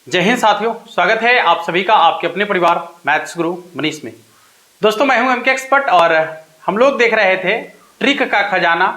जय हिंद साथियों, स्वागत है आप सभी का आपके अपने परिवार मैथ्स गुरु मनीष में। दोस्तों मैं हूं एमके एक्सपर्ट और हम लोग देख रहे थे ट्रिक का खजाना।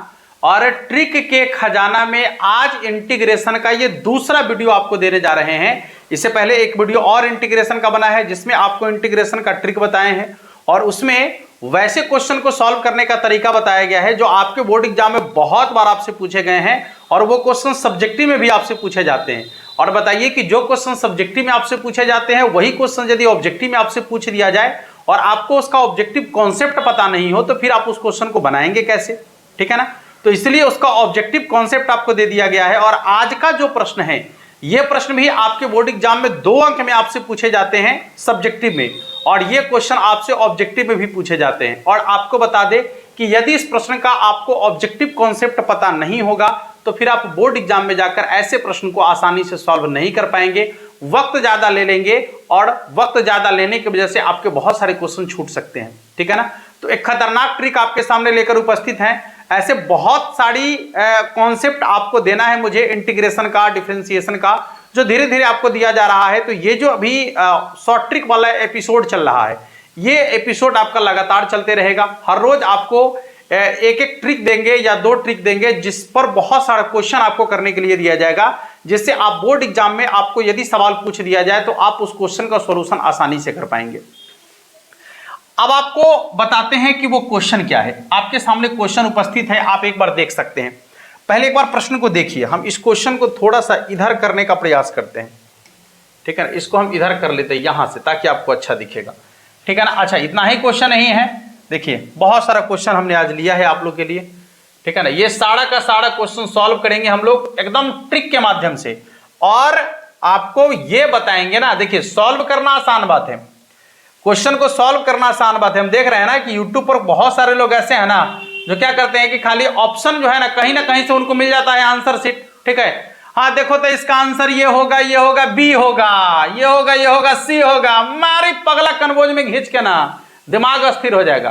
और ट्रिक के खजाना में आज इंटीग्रेशन का ये दूसरा वीडियो आपको देने जा रहे हैं। इससे पहले एक वीडियो और इंटीग्रेशन का बना है जिसमें आपको इंटीग्रेशन का ट्रिक बताए हैं और उसमें वैसे क्वेश्चन को सॉल्व करने का तरीका बताया गया है जो आपके बोर्ड एग्जाम में बहुत बार आपसे पूछे गए हैं और वो क्वेश्चन सब्जेक्टिव में भी आपसे पूछे जाते हैं। और बताइए कि जो क्वेश्चन सब्जेक्टिव में आपसे पूछे जाते हैं वही क्वेश्चन यदि ऑब्जेक्टिव में आपसे पूछ दिया जाए और आपको उसका ऑब्जेक्टिव कॉन्सेप्ट पता नहीं हो तो फिर आप उस क्वेश्चन को बनाएंगे कैसे, ठीक है ना। तो इसलिए उसका ऑब्जेक्टिव कॉन्सेप्ट आपको दे दिया गया है। और आज का जो प्रश्न है यह प्रश्न भी आपके बोर्ड एग्जाम में 2 अंक में आपसे पूछे जाते हैं सब्जेक्टिव में, और ये क्वेश्चन आपसे ऑब्जेक्टिव में भी पूछे जाते हैं। और आपको बता दें कि यदि इस प्रश्न का आपको ऑब्जेक्टिव कॉन्सेप्ट पता नहीं होगा तो फिर आप बोर्ड एग्जाम में जाकर ऐसे प्रश्न को आसानी से सॉल्व नहीं कर पाएंगे, वक्त ज्यादा ले लेंगे और वक्त ज्यादा लेने की वजह से आपके बहुत सारे क्वेश्चन छूट सकते हैं, ठीक है ना। तो एक खतरनाक ट्रिक आपके सामने लेकर उपस्थित है। ऐसे बहुत सारी कॉन्सेप्ट आपको देना है मुझे इंटीग्रेशन का, डिफरेंशिएशन का, जो धीरे धीरे आपको दिया जा रहा है। तो ये जो अभी शॉर्ट ट्रिक वाला एपिसोड चल रहा है ये एपिसोड आपका लगातार चलते रहेगा। हर रोज आपको एक एक ट्रिक देंगे या 2 ट्रिक देंगे जिस पर बहुत सारा क्वेश्चन आपको करने के लिए दिया जाएगा, जिससे आप बोर्ड एग्जाम में आपको यदि सवाल पूछ दिया जाए तो आप उस क्वेश्चन का सॉल्यूशन आसानी से कर पाएंगे। अब आपको बताते हैं कि वो क्वेश्चन क्या है। आपके सामने क्वेश्चन उपस्थित है, आप एक बार देख सकते हैं। पहले एक बार प्रश्न को देखिए। हम इस क्वेश्चन को थोड़ा सा इधर करने का प्रयास करते हैं, ठीक है ना। इसको हम इधर कर लेते हैं यहां से ताकि आपको अच्छा दिखेगा, ठीक है ना। अच्छा, इतना ही क्वेश्चन नहीं है, देखिए बहुत सारा क्वेश्चन हमने आज लिया है आप लोग के लिए, ठीक है ना। ये सारा का सारा क्वेश्चन सॉल्व करेंगे हम लोग एकदम ट्रिक के माध्यम से और आपको ये बताएंगे ना। देखिए सॉल्व करना आसान बात है, क्वेश्चन को सॉल्व करना आसान बात है। हम देख रहे हैं ना कि यूट्यूब पर बहुत सारे लोग ऐसे हैं ना जो क्या करते हैं कि खाली ऑप्शन जो है ना कहीं से उनको मिल जाता है आंसर शीट, ठीक है। हाँ देखो तो इसका आंसर ये होगा, ये होगा, बी होगा, ये होगा, ये होगा, सी होगा। मारी पगला कन्वोज में घींच के ना दिमाग अस्थिर हो जाएगा।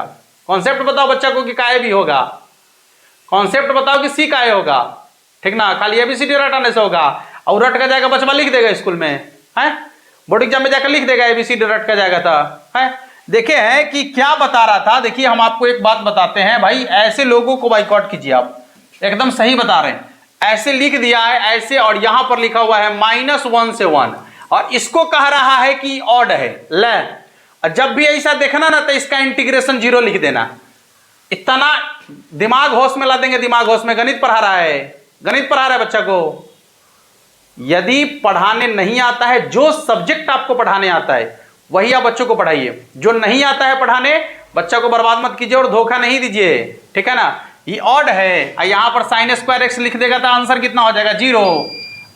कॉन्सेप्ट बताओ बच्चा को कि काय भी होगा, कॉन्सेप्ट बताओ कि सी काय होगा, ठीक ना। खाली एबीसीडी रटाने से होगा और रट का जाएगा, बच्चा लिख देगा स्कूल में, है बोर्ड एग्जाम में जाकर लिख देगा एबीसीडी रट का जाएगा था, है। देखे हैं कि क्या बता रहा था। देखिए हम आपको एक बात बताते हैं भाई, ऐसे लोगों को बाइकआउट कीजिए। आप एकदम सही बता रहे हैं, ऐसे लिख दिया है ऐसे और यहां पर लिखा हुआ है -1 से 1 और इसको कह रहा है कि ऑड है। ले जब भी ऐसा देखना ना तो इसका इंटीग्रेशन 0 लिख देना। इतना दिमाग होश में ला देंगे, दिमाग होश में। गणित पढ़ा रहा है, गणित पढ़ा रहा है बच्चा को। यदि पढ़ाने नहीं आता है, जो सब्जेक्ट आपको पढ़ाने आता है वही आप बच्चों को पढ़ाइए। जो नहीं आता है पढ़ाने, बच्चा को बर्बाद मत कीजिए और धोखा नहीं दीजिए, ठीक है ना। ये ऑड है, यहां पर sin² x लिख देगा तो आंसर कितना हो जाएगा, 0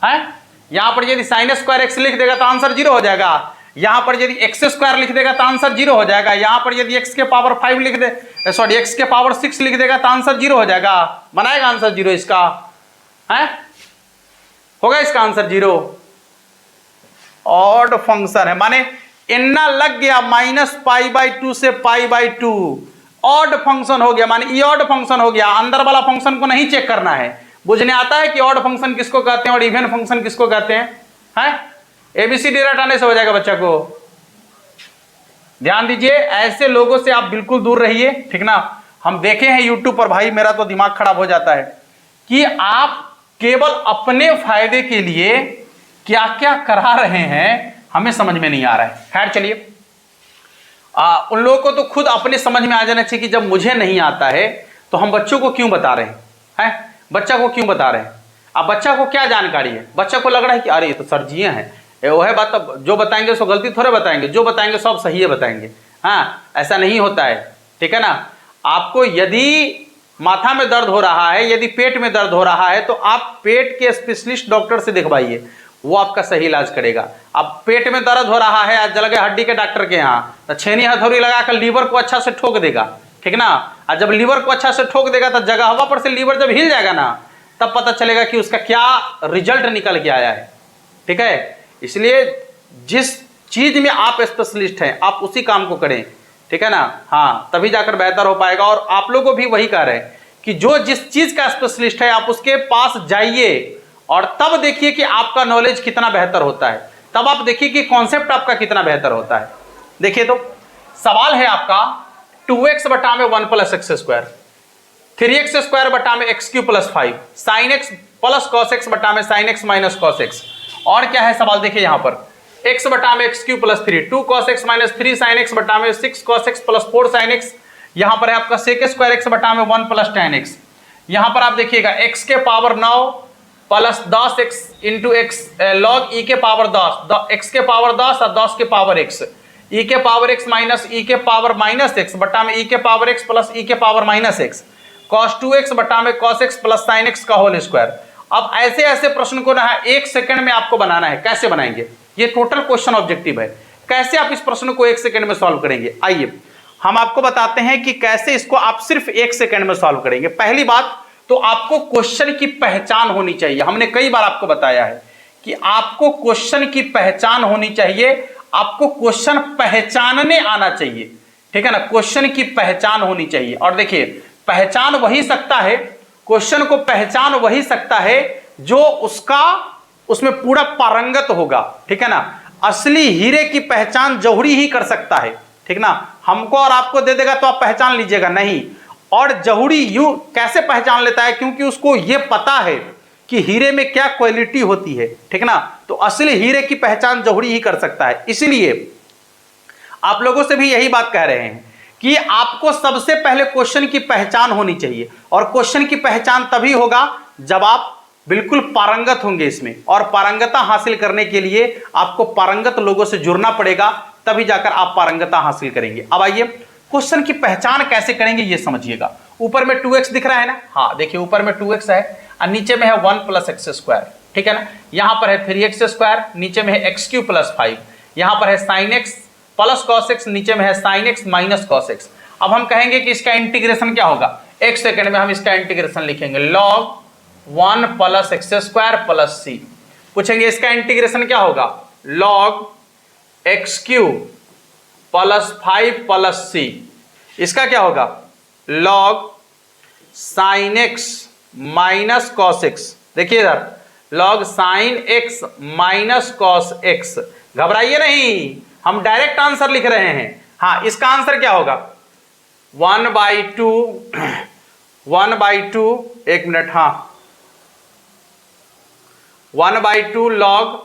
है। यहां पर यदि sin² x लिख देगा तो आंसर 0 हो जाएगा। यहां पर यदि x² लिख देगा तो आंसर 0 हो जाएगा। यहां पर यदि x के पावर 5 लिख दे, सॉरी x के पावर 6 लिख देगा तो आंसर 0 हो जाएगा। बनाएगा आंसर 0 इसका, है होगा इसका आंसर 0। ऑड फंक्शन है, माने इन्ना लग गया -π/2 से π/2, ऑड फंक्शन हो गया, माने ये ऑड फंक्शन हो गया। अंदर वाला फंक्शन को नहीं चेक करना है, बुझने आता है कि ऑड फंक्शन किसको कहते हैं और इवन फंक्शन किसको कहते हैं, है। एबीसीडी रटाने से हो जाएगा बच्चा को। ध्यान दीजिए, ऐसे लोगों से आप बिल्कुल दूर रहिए, ठीक ना। हम देखे हैं यूट्यूब पर, भाई मेरा तो दिमाग खराब हो जाता है कि आप केवल अपने फायदे के लिए क्या क्या करा रहे हैं हमें समझ में नहीं आ रहा है। खैर चलिए, उन लोगों को तो खुद अपने समझ में आ जाना चाहिए कि जब मुझे नहीं आता है तो हम बच्चों को क्यों बता रहे हैं, बच्चा को क्यों बता रहे हैं। अब बच्चा को क्या जानकारी है, बच्चा को लग रहा है कि अरे ये तो सर जी हैं, वो है बात। जो बताएंगे सो गलती थोड़े बताएंगे, जो बताएंगे सब सही है बताएंगे। हाँ ऐसा नहीं होता है, ठीक है ना। आपको यदि माथा में दर्द हो रहा है, यदि पेट में दर्द हो रहा है तो आप पेट के स्पेशलिस्ट डॉक्टर से दिखवाइए, वो आपका सही इलाज करेगा। अब पेट में दर्द हो रहा है, आज जल गए हड्डी के डॉक्टर के यहाँ, तो छेनी हथौड़ी लगाकर लीवर को अच्छा से ठोक देगा, ठीक ना। और जब लीवर को अच्छा से ठोक देगा तो जगह हवा पर से लीवर जब हिल जाएगा ना तब पता चलेगा कि उसका क्या रिजल्ट निकल के आया है, ठीक है। इसलिए जिस चीज में आप स्पेशलिस्ट हैं आप उसी काम को करें, ठीक है ना। हाँ तभी जाकर बेहतर हो पाएगा। और आप लोगों को भी वही कह रहे हैं कि जो जिस चीज का स्पेशलिस्ट है आप उसके पास जाइए और तब देखिए कि आपका नॉलेज कितना बेहतर होता है। तब आप देखिए कि कॉन्सेप्ट आपका कितना बेहतर होता है। देखिए तो सवाल है आपका 2x बटा में 1 plus x square, 3x square बटा में x cube plus 5, sign x plus cos x बटा में sign x minus cos x. और क्या है सवाल, देखिए यहां पर x बटा में x cube plus 3, 2 cos x minus 3 sine x बटा में 6 cos x plus 4 sine x. यहां पर है आपका सेक स्क्वायर एक्स बटा में 1 प्लस टेन एक्स। यहां पर आप देखिएगा x के power 9 plus 10 x into x log e के पावर 10, x के पावर 10 और 10 के पावर x, e के पावर x माइनस e के पावर माइनस एक्स बटा में e के पावर x प्लस e के power minus x, cos 2x बटा में cos x plus sin x का होल स्क्वायर। अब ऐसे ऐसे प्रश्न को ना 1 सेकंड में आपको बनाना है। कैसे बनाएंगे, ये टोटल क्वेश्चन ऑब्जेक्टिव है। कैसे आप इस प्रश्न को 1 सेकंड में सॉल्व करेंगे, आइए हम आपको बताते हैं कि कैसे इसको आप सिर्फ 1 सेकंड में सॉल्व करेंगे। पहली बात तो आपको क्वेश्चन की पहचान होनी चाहिए। हमने कई बार आपको बताया है कि आपको क्वेश्चन की पहचान होनी चाहिए, आपको क्वेश्चन पहचानने आना चाहिए, ठीक है ना। क्वेश्चन की पहचान होनी चाहिए। और देखिए पहचान वही सकता है, क्वेश्चन को पहचान वही सकता है जो उसमें पूरा पारंगत होगा, ठीक है ना। असली हीरे की पहचान जौहरी ही कर सकता है, ठीक ना। हमको और आपको दे देगा तो आप पहचान लीजिएगा नहीं। और जौहरी यूं कैसे पहचान लेता है, क्योंकि उसको यह पता है कि हीरे में क्या क्वालिटी होती है, ठीक ना। तो असली हीरे की पहचान जौहरी ही कर सकता है। इसलिए आप लोगों से भी यही बात कह रहे हैं कि आपको सबसे पहले क्वेश्चन की पहचान होनी चाहिए। और क्वेश्चन की पहचान तभी होगा जब आप बिल्कुल पारंगत होंगे इसमें। और पारंगता हासिल करने के लिए आपको पारंगत लोगों से जुड़ना पड़ेगा, तभी जाकर आप पारंगता हासिल करेंगे। अब आइए क्वेश्चन की पहचान कैसे करेंगे ये समझिएगा। ऊपर में 2x दिख रहा है ना, हाँ देखिए ऊपर में 2x है और नीचे में है 1 प्लस एक्स स्क्वायर, ठीक है ना। यहां पर है 3x स्क्वायर, नीचे में है एक्स क्यू प्लस 5, यहां पर है sign x plus cos x, नीचे में है sign x minus cos x. अब हम कहेंगे कि इसका इंटीग्रेशन क्या होगा, 1 सेकंड में हम इसका इंटीग्रेशन लिखेंगे log 1 plus x square plus C. पूछेंगे इसका इंटीग्रेशन क्या होगा, log x cube plus 5 plus C. इसका क्या होगा, log sine x minus cos x. देखिए इधर log sine x minus cos x. घबराइए नहीं, हम डायरेक्ट आंसर लिख रहे हैं। हाँ इसका आंसर क्या होगा 1/2 एक मिनट, हाँ 1/2 log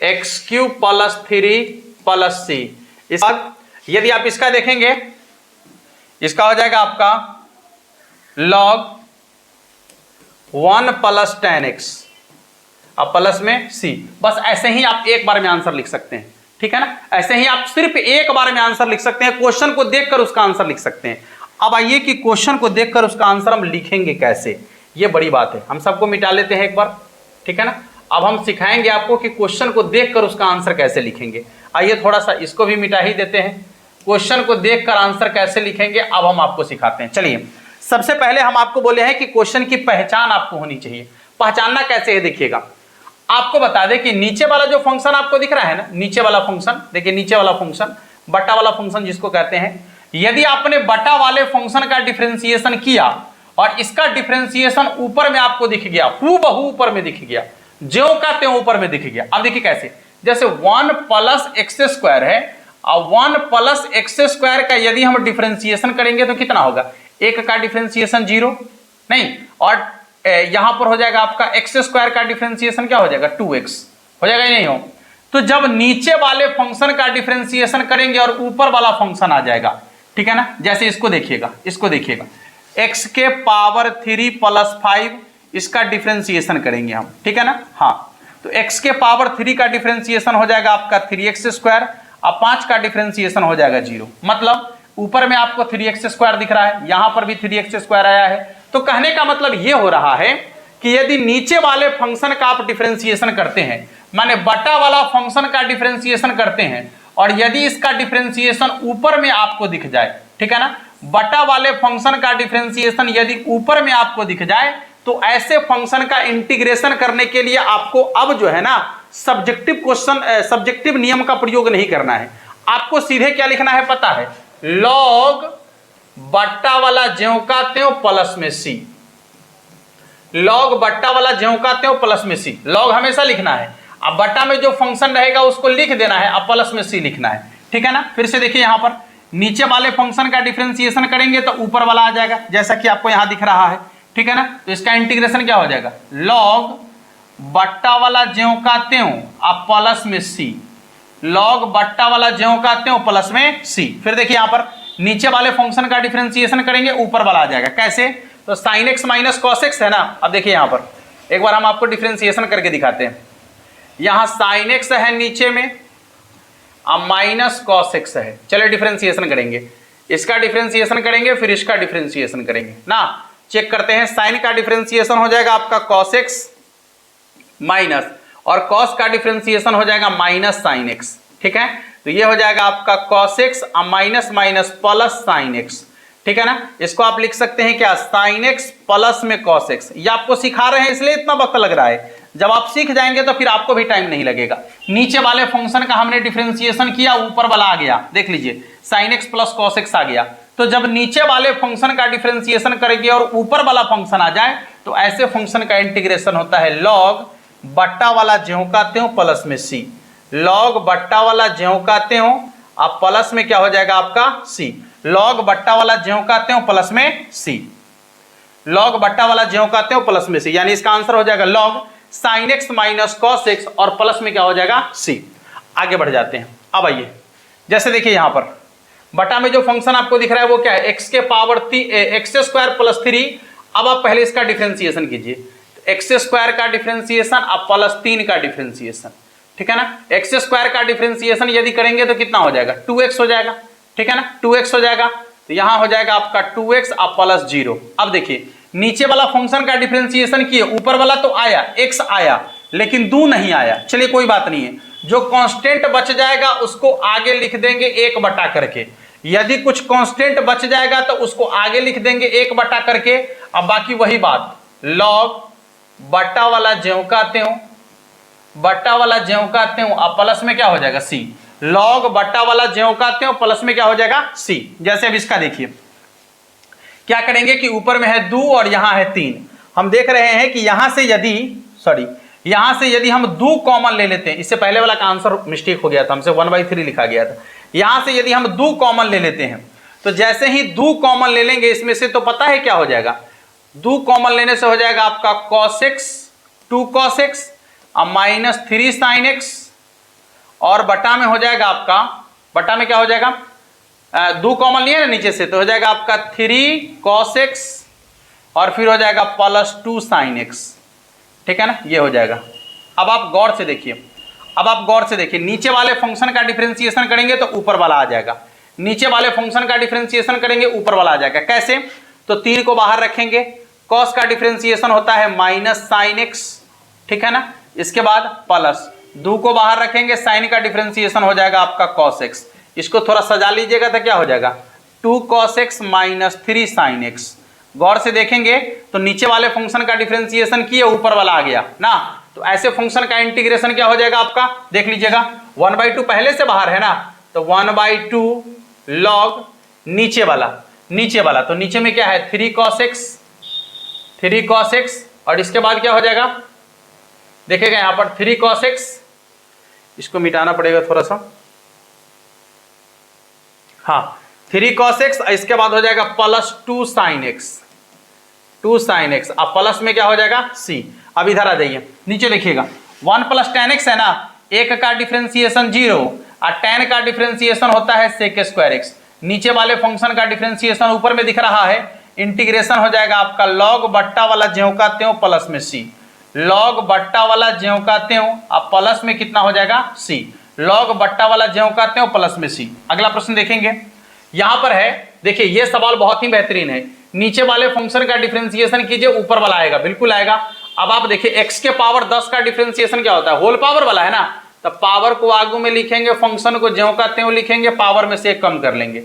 x cube plus 3 plus C. यदि आप इसका देखेंगे इसका हो जाएगा आपका log 1 प्लस टेन एक्स, अब प्लस में सी। बस ऐसे ही आप एक बार में आंसर लिख सकते हैं, ठीक है ना। ऐसे ही आप सिर्फ एक बार में आंसर लिख सकते हैं, क्वेश्चन को देखकर उसका आंसर लिख सकते हैं। अब आइए कि क्वेश्चन को देखकर उसका आंसर हम लिखेंगे कैसे, ये बड़ी बात है। हम सबको मिटा लेते हैं एक बार, ठीक है ना। अब हम सिखाएंगे आपको कि क्वेश्चन को देखकर उसका आंसर कैसे लिखेंगे। आइए थोड़ा सा इसको भी मिटा ही देते हैं, क्वेश्चन को देखकर आंसर कैसे लिखेंगे अब हम आपको सिखाते हैं। चलिए सबसे पहले हम आपको बोले हैं कि क्वेश्चन की पहचान आपको होनी चाहिए। पहचानना कैसे है देखिएगा, आपको बता दें कि नीचे वाला जो फंक्शन आपको दिख रहा है ना, नीचे वाला फंक्शन, देखिए नीचे वाला फंक्शन बटा वाला फंक्शन जिसको कहते हैं, यदि आपने बटा वाले फंक्शन का डिफरेंशिएशन किया और इसका डिफरेंशिएशन ऊपर में आपको दिख गया, हूबहू ऊपर में दिख गया, ज्यों का त्यों ऊपर में दिख गया। अब देखिए कैसे, जैसे 1 प्लस एक्स स्क्वायर है और 1 प्लस एक्स स्क्वायर का यदि हम डिफरेंशिएशन करेंगे तो कितना होगा, एक का डिफरेंशिएशन 0 नहीं, और यहां पर हो जाएगा आपका एक्स स्क्वायर का डिफरेंशिएशन क्या हो जाएगा 2x हो जाएगा, नहीं हो। तो जब नीचे वाले फंक्शन का डिफरेंशिएशन करेंगे और ऊपर वाला फंक्शन आ जाएगा, ठीक है ना। जैसे इसको देखिएगा, इसको देखिएगा x के पावर 3 प्लस 5 इसका डिफरेंशिएशन करेंगे हम, ठीक है ना। हाँ तो x के पावर 3 का डिफरेंशिएशन हो जाएगा आपका 3x स्क्वायर और 5 का डिफरेंशिएशन हो जाएगा 0। मतलब ऊपर में आपको 3x स्क्वायर दिख रहा है, यहां पर भी 3x स्क्वायर आया है। तो कहने का मतलब यह हो रहा है कि यदि नीचे वाले फंक्शन का आप डिफरेंशिएशन करते हैं, माने बटा वाला फंक्शन का डिफरेंशिएशन करते हैं, और यदि इसका डिफरेंशिएशन ऊपर में आपको दिख जाए, ठीक है ना, बटा वाले फंक्शन का डिफरेंशिएशन यदि ऊपर में आपको दिख जाए, तो ऐसे फंक्शन का इंटीग्रेशन करने के लिए आपको अब जो है ना सब्जेक्टिव क्वेश्चन, सब्जेक्टिव नियम का प्रयोग नहीं करना है। आपको सीधे क्या लिखना है पता है, लॉग बट्टा वाला ज्यों का त्यों प्लस में सी। लॉग बट्टा वाला ज्यों का त्यों प्लस में सी, लॉग हमेशा लिखना है। अब बटा में जो फंक्शन रहेगा उसको लिख देना है, अब प्लस में सी लिखना है, ठीक है ना। फिर से देखिए यहाँ पर नीचे वाले फंक्शन का डिफरेंशिएशन करेंगे तो ऊपर वाला आ जाएगा, जैसा कि आपको यहाँ दिख रहा है, ठीक है ना। तो इसका इंटीग्रेशन क्या हो जाएगा, लॉग बट्टा वाला ज्यों का त्यों अब प्लस में सी, लॉग बट्टा वाला ज्यों का त्यों प्लस में सी। फिर देखिए यहाँ पर नीचे वाले फंक्शन का डिफरेंशिएशन करेंगे, ऊपर वाला आ जाएगा, कैसे, तो sign x minus cos x है ना। अब देखिए यहाँ पर एक बार हम आपको डिफरेंशिएशन करके दिखाते हैं। यहाँ साइन एक्स है नीचे में, अब माइनस कॉस एक्स है। चलिए डिफरेंशिएशन करेंगे, इसका डिफरेंशिएशन करेंगे फिर इसका डिफरेंशिएशन करेंगे ना। चेक करते हैं, साइन का डिफरेंशिएशन हो जाएगा आपका कॉस एक्स माइनस, और कॉस का डिफरेंशिएशन हो जाएगा माइनस साइन एक्स, ठीक है। तो ये हो जाएगा आपका cos x minus minus plus sine x, ठीक है ना। इसको आप लिख सकते हैं क्या, साइन एक्स प्लस में कॉस एक्स। ये आपको सिखा रहे हैं इसलिए इतना वक्त लग रहा है, जब आप सीख जाएंगे तो फिर आपको भी टाइम नहीं लगेगा। नीचे वाले फंक्शन का हमने डिफरेंशिएशन किया, ऊपर वाला आ गया, देख लीजिए sine x plus cos x आ गया। तो जब नीचे वाले फंक्शन का डिफरेंशिएशन करेंगे और ऊपर वाला फंक्शन आ जाए तो ऐसे फंक्शन का इंटीग्रेशन होता है लॉग बट्टा वाला ज्यों का त्यों प्लस में सी, लॉग बट्टा वाला ज्यों का त्यों अब प्लस में क्या हो जाएगा आपका सी, लॉग बट्टा वाला ज्यों का त्यों प्लस में सी, लॉग बट्टा वाला ज्यों का त्यों प्लस में सी, यानी इसका आंसर हो जाएगा log sign x minus cos x और प्लस में क्या हो जाएगा सी। आगे बढ़ जाते हैं। अब आइए, जैसे देखिए यहां पर बटा में जो फंक्शन आपको दिख रहा है वो क्या है, एक्स के पावर एक्स स्क्वायर प्लस 3। अब आप पहले इसका डिफरेंशिएशन कीजिए, एक्स स्क्वायर का डिफरेंशिएशन अब प्लस 3 का डिफरेंशिएशन, ठीक है ना। एक्स स्क्वायर का डिफरेंशिएशन यदि करेंगे तो कितना हो जाएगा, 2x हो जाएगा, ठीक है ना, 2x हो जाएगा। तो यहां हो जाएगा आपका 2x अब प्लस 0। अब देखिए नीचे वाला फंक्शन का डिफरेंशिएशन किए, ऊपर वाला तो आया x आया लेकिन 2 नहीं आया, चलिए कोई बात नहीं है, जो कांस्टेंट बच जाएगा उसको आगे लिख देंगे 1 बटा करके। यदि कुछ कांस्टेंट बच जाएगा तो उसको आगे लिख देंगे 1 बटा करके। अब बाकी वही बात, लॉग बट्टा वाला ज्यों का त्यों, बट्टा वाला ज्यों का त्यों अब प्लस में क्या हो जाएगा सी, लॉग बट्टा वाला ज्यों का त्यों प्लस में क्या हो जाएगा सी। जैसे अब इसका देखिए क्या करेंगे कि ऊपर में है 2 और यहां है 3, हम देख रहे हैं कि यहां से यदि हम 2 कॉमन ले लेते हैं, इससे पहले वाला का आंसर मिस्टेक हो गया था, हमसे 1/3 लिखा गया था। यहां से यदि हम 2 कॉमन ले लेते हैं तो जैसे ही 2 कॉमन ले लेंगे इसमें से, तो पता है क्या हो जाएगा, 2 कॉमन लेने से हो जाएगा आपका cos x 2 cos x अब माइनस 3 sin x, और बटा में हो जाएगा आपका, बटा में क्या हो जाएगा, 2 कॉमन लिए ना नीचे से, तो हो जाएगा आपका 3 cos x और फिर हो जाएगा प्लस 2 sin x, ठीक है ना, ये हो जाएगा। अब आप गौर से देखिए, नीचे वाले फंक्शन का डिफरेंशिएशन करेंगे तो ऊपर वाला आ जाएगा, नीचे वाले फंक्शन का डिफरेंशिएशन करेंगे ऊपर वाला आ जाएगा, कैसे, तो 3 को बाहर रखेंगे, cos का डिफरेंशिएशन होता है माइनस sin x, ठीक है ना, इसके बाद प्लस 2 को बाहर रखेंगे, sin का डिफरेंशिएशन हो जाएगा आपका cos x। इसको थोड़ा सजा लीजिएगा तो क्या हो जाएगा 2 cos x minus 3 sin x। गौर से देखेंगे तो नीचे वाले फंक्शन का डिफरेंशिएशन किए, ऊपर वाला आ गया ना, तो ऐसे फंक्शन का इंटीग्रेशन क्या हो जाएगा आपका, देख लीजिएगा 1/2 पहले से बाहर है ना, तो 1/2 लॉग नीचे वाला तो नीचे में क्या है 3 cos x और इसके बाद क्या हो जाएगा, देखिएगा यहां पर 3 cos x, इसको मिटाना पड़ेगा थोड़ा सा, हाँ 3 cos x, इसके बाद हो जाएगा प्लस 2 sin x, अब प्लस में क्या हो जाएगा c। अब इधर आ जाइए, नीचे देखिएगा 1 + tan x है ना, 1 का डिफरेंशिएशन 0 और tan का डिफरेंशिएशन होता है sec² x। नीचे वाले फंक्शन का डिफरेंशिएशन ऊपर में दिख रहा है, इंटीग्रेशन हो जाएगा आपका लॉग बट्टा वाला ज्यों का त्यों प्लस में c, लॉग बट्टा वाला ज्यों का त्यों अब प्लस में कितना हो जाएगा c, लॉग बट्टा वाला ज्यों का त्यों प्लस में c। अगला प्रश्न देखेंगे, यहां पर है, देखिए ये सवाल बहुत ही बेहतरीन है, नीचे वाले फंक्शन का डिफरेंशिएशन कीजिए, ऊपर वाला आएगा, बिल्कुल आएगा। अब आप देखिए x के पावर 10 का डिफरेंशिएशन क्या होता है, होल पावर वाला है ना, तो पावर को आगू में लिखेंगे, फंक्शन को ज्यों का त्यों लिखेंगे, पावर में से 1 कम कर लेंगे,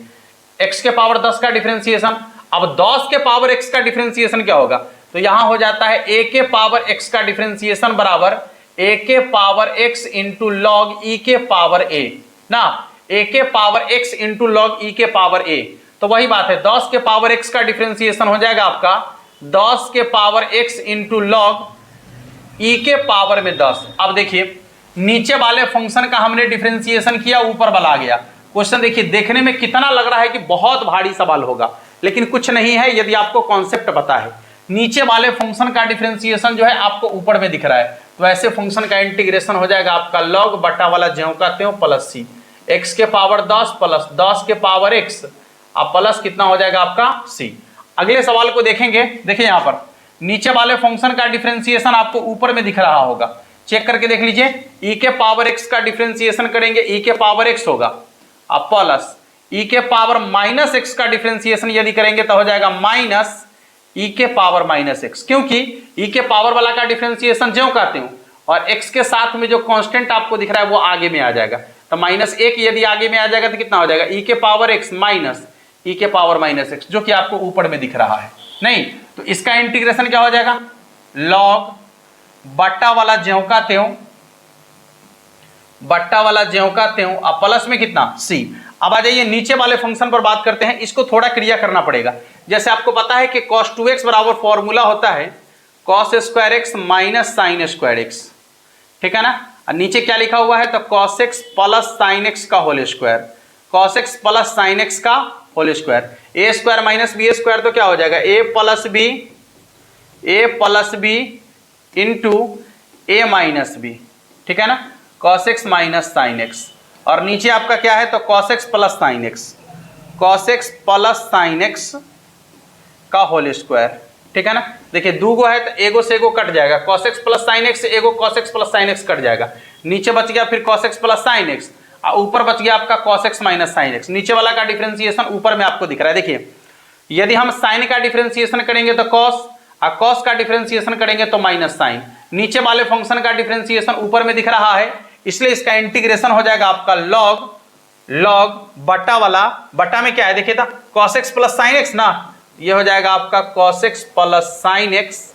x के पावर 10 का डिफरेंशिएशन। अब 10 के पावर x का डिफरेंशिएशन क्या होगा, तो यहां हो जाता है a के पावर x का डिफरेंशिएशन बराबर a के power x into log e के पावर a ना, a के power x into log e के पावर a। तो वही बात है, 10 के पावर x का डिफरेंशिएशन हो जाएगा आपका 10 के power x into log e के पावर में 10। अब देखिए नीचे वाले फंक्शन का हमने डिफरेंशिएशन किया, ऊपर वाला आ गया। क्वेश्चन देखिए, देखने में कितना लग रहा है कि बहुत भारी सवाल होगा, लेकिन कुछ नहीं है यदि आपको कॉन्सेप्ट पता है। नीचे वाले फंक्शन का डिफरेंशिएशन जो है आपको ऊपर में दिख रहा है, तो ऐसे फंक्शन का इंटीग्रेशन हो जाएगा आपका log बटा वाला ज्यों का त्यों प्लस सी, x के पावर 10 प्लस 10 के पावर x, अब प्लस कितना हो जाएगा आपका c। अगले सवाल को देखेंगे। देखिए यहाँ पर नीचे वाले फंक्शन का डिफरेंशिएशन आपको ऊपर में दिख रहा होगा, चेक करके देख लीजिए। e के पावर x का डिफरेंशिएशन करेंगे, e के पावर x होगा, अब प्लस e के पावर माइनस x का डिफरेंशिएशन यदि करेंगे तो हो जाएगा माइनस e के पावर माइनस x, क्योंकि e के पावर वाला का डिफरेंशिएशन ज्यों कहते हूं और x के साथ में जो कांस्टेंट आपको दिख रहा है वो आगे में आ जाएगा, तो माइनस 1 यदि आगे में आ जाएगा तो कितना हो जाएगा e के पावर x माइनस e के पावर माइनस x, जो कि आपको ऊपर में दिख रहा है। नहीं तो इसका इंटीग्रेशन क्या हो जाएगा, log बट्टा वाला ज्यों का त्यों, बट्टा वाला ज्यों का त्यों, अब प्लस में कितना c। अब आ जाइए नीचे वाले फंक्शन पर बात करते हैं, इसको थोड़ा क्रिया करना पड़ेगा। जैसे आपको पता है कि cos 2x बराबर फॉर्मूला होता है cos square x minus sine square x, ठीक है ना। और नीचे क्या लिखा हुआ है, तो cos x plus sine x का whole square, cos x plus sine x का whole square, A square minus B square, तो क्या हो जाएगा A plus B into A minus B, ठीक है ना, cos x minus sine x. और नीचे आपका क्या है, तो cos x plus sine x, cos x plus sine x का होल स्क्वायर, ठीक है ना। देखिए दो गो है तो एगो से एगो कट जाएगा, cos x plus sine x से एगो cos x plus sine x cut जाएगा, नीचे बच गया फिर cos x plus sine x, ऊपर बच गया आपका cos x minus sine x. नीचे वाला का डिफरेंशिएशन ऊपर में आपको दिख रहा है। देखिए यदि हम साइन का डिफरेंशिएशन करेंगे तो cos, और cos का डिफरेंशिएशन करेंगे तो माइनस साइन। नीचे वाले फंक्शन का डिफरेंशिएशन ऊपर में दिख रहा है, इसलिए इसका इंटीग्रेशन हो जाएगा आपका log बटा वाला, बटा में क्या है देखिए था cos x plus sine x ना, ये हो जाएगा आपका cos x plus sine x,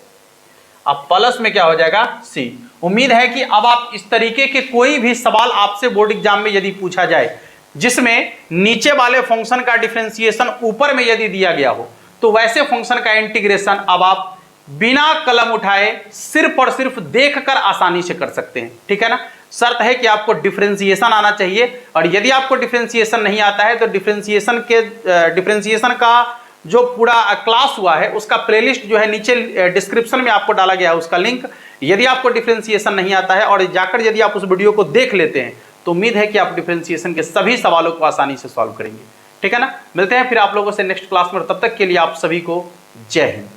अब प्लस में क्या हो जाएगा c। उम्मीद है कि अब आप इस तरीके के कोई भी सवाल आपसे बोर्ड एग्जाम में यदि पूछा जाए जिसमें नीचे वाले फंक्शन का डिफरेंशिएशन ऊपर में यदि दिया गया हो, तो वैसे फंक्शन का इंटीग्रेशन अब आप बिना कलम उठाए सिर्फ और सिर्फ देखकर आसानी से कर सकते हैं, ठीक है ना। शर्त है कि आपको डिफरेंशिएशन आना चाहिए, और यदि आपको डिफरेंशिएशन नहीं आता है तो डिफरेंशिएशन का जो पूरा क्लास हुआ है उसका प्लेलिस्ट जो है नीचे डिस्क्रिप्शन में आपको डाला गया है उसका लिंक। यदि आपको डिफरेंशिएशन नहीं आता है और जाकर यदि आप उस वीडियो को देख लेते हैं तो उम्मीद है कि आप डिफरेंशिएशन के सभी सवालों को आसानी से सॉल्व करेंगे, ठीक है ना। मिलते हैं फिर आप लोगों से नेक्स्ट क्लास में, तब तक के लिए आप सभी को जय हिंद।